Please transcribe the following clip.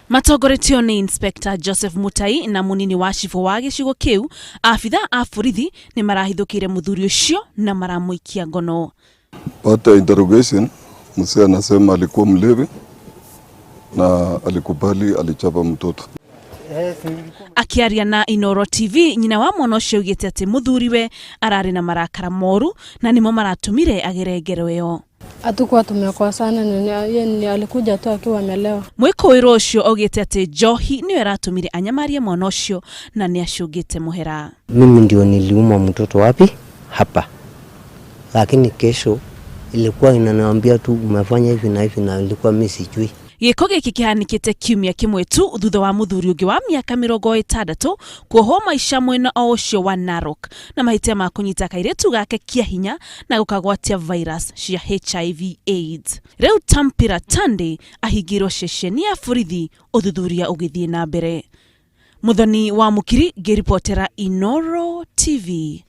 Matogoretio ni Inspector Joseph Mutai na munini wa cibo wa gicigo kiu afitha a borithi ni marahithukire muthuri ucio na maramuikia ngono. Baada ya interrogation, mzee anasema alikuwa mlevi na alikubali alichapa mtoto. Akiaria na Inooro TV, nyina wa mwana ucio ugite ati muthuriwe arari na marakara moru na nimo maratumire agere Ngero iyo. Atakuwa tumekuwa sana ni alikuja tu akiwa amelewa. Mwikoiro ucio ugite ati njohi niwe aratumire anyamarie mwana ucio na ni acungite muhera. Mimi ndio niliuma mtoto wapi? Hapa. Lakini kesho ilikuwa inaniambia tu umefanya hivi na ilikuwa mimi sijui. Giko giki kihanikite kiumia kimwe tu thutha wa muthuri ungi wa miaka 60 kuohwo maisha mwena ucio wa Narok na mahitia ma kunyita kairetu gake kia hinya na gukagwatia virus cia HIV/AIDS. Reu Tampira Tande ahigirwo ceceni ya borithi uthuthuria ugithie na mbere. Muthoni wa Mukiri ngiripotera Inooro TV.